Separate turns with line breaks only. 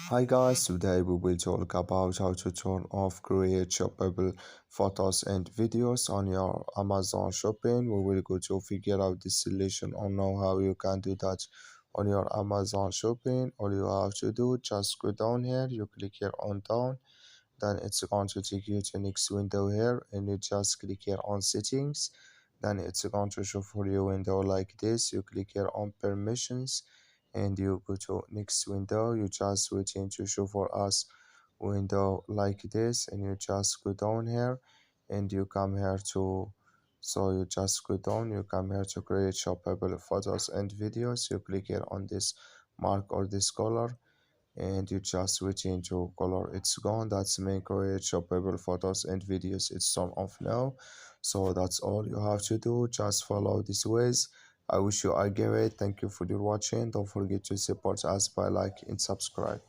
Hi guys, today we will talk about how to turn off create shoppable photos and videos on your Amazon shopping. We will go to figure out the solution or know how you can do that on your Amazon shopping. All you have to do, just go down here, you click here on down, then it's going to take you to next window here and you just click here on settings. Then it's going to show for you window like this. You click here on permissions and you go to next window. You just waiting to show for us window like this and you just go down here and you come here to, so you just go down, you come here to create shoppable photos and videos. You click here on this mark or this color and you just switch into color. It's gone. That's main create shoppable photos and videos. It's turned off now. So that's all you have to do. Just follow these ways. I wish you a great. Thank you for your watching. Don't forget to support us by like and subscribe.